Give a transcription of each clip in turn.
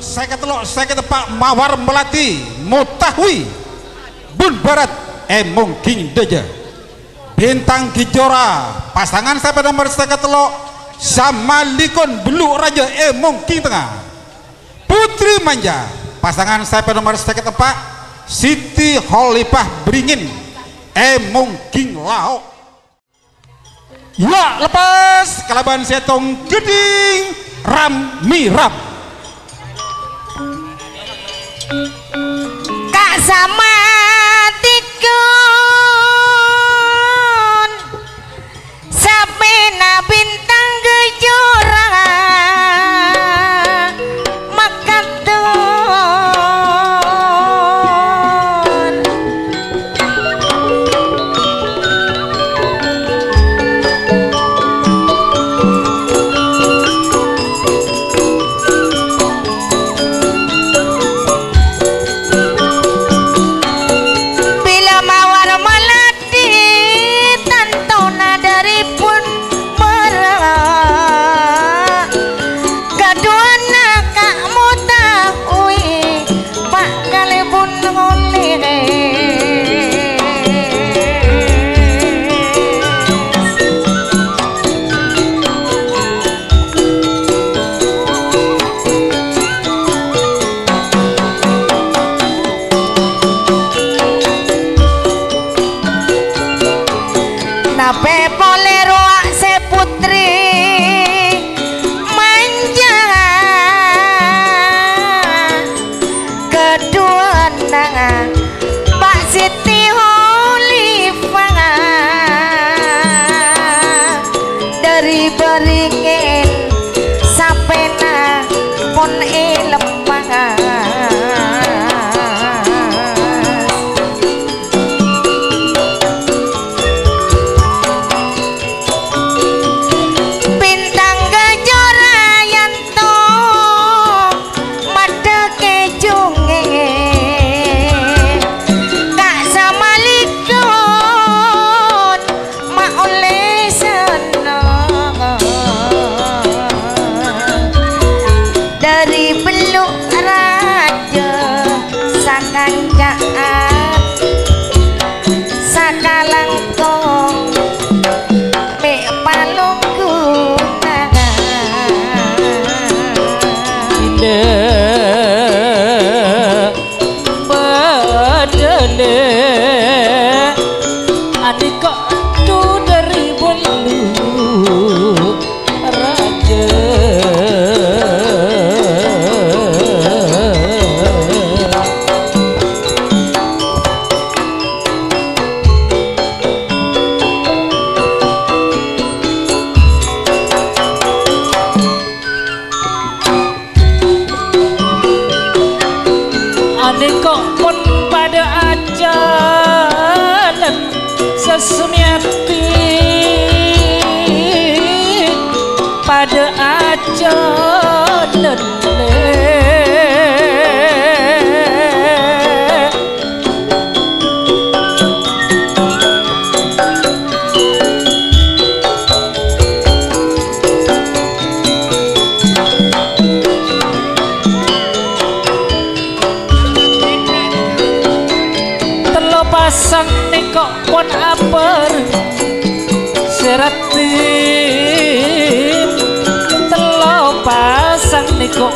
saya ketepak mawar melati mutahwi bun barat mungking deja bintang kijora pasangan saya pada nomor saya ketelok sama likon beluk raja mungking tengah putri manja pasangan saya pada nomor saya ketepak Siti Khalifah beringin mungking lauk. Ya lepas kalaban setong geding ram mirap Kak sama tikun sapena bintang kejora makatun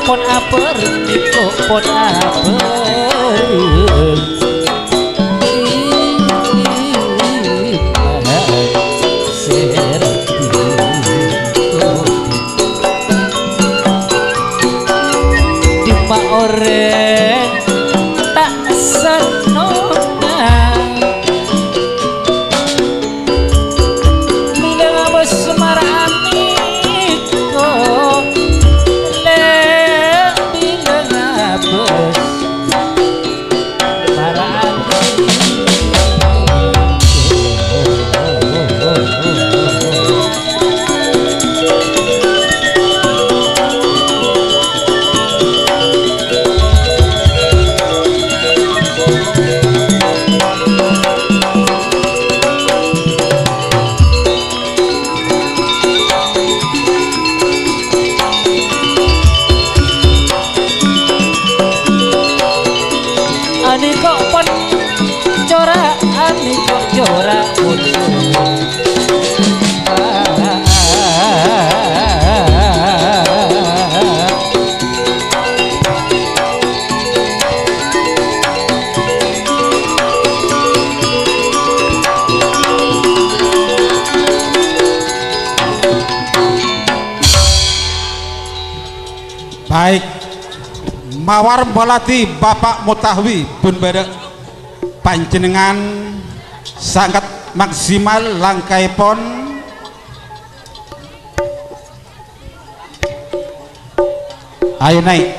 pon aper niko pon aper di ma orang tak senona bila bersemarang Baik, mawar melati Bapak Mutahwi pun pada panjenengan sangat maksimal langkaipun. Ayo naik.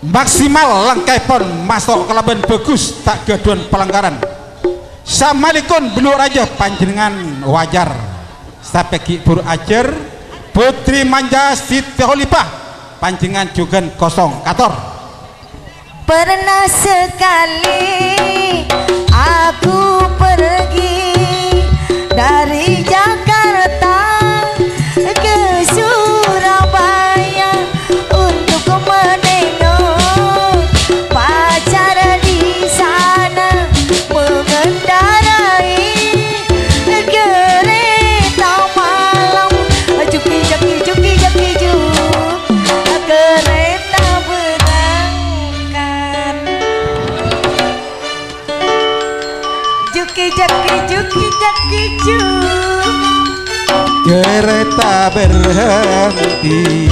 Maksimal langkaipun masuk kelaban bagus tak gaduhan pelanggaran. Assalamualaikum benur aja panjenengan wajar. Sapeki buru ajar Putri Manja Siti Holipah panjenengan juga kosong kator. Pernah sekali aku pergi dari Jakarta ke Surabaya untuk menengok pacar di sana mengendarai kereta malam juki juki juki juki juk kereta berangkat juki juki juki juki juk Kereta berhenti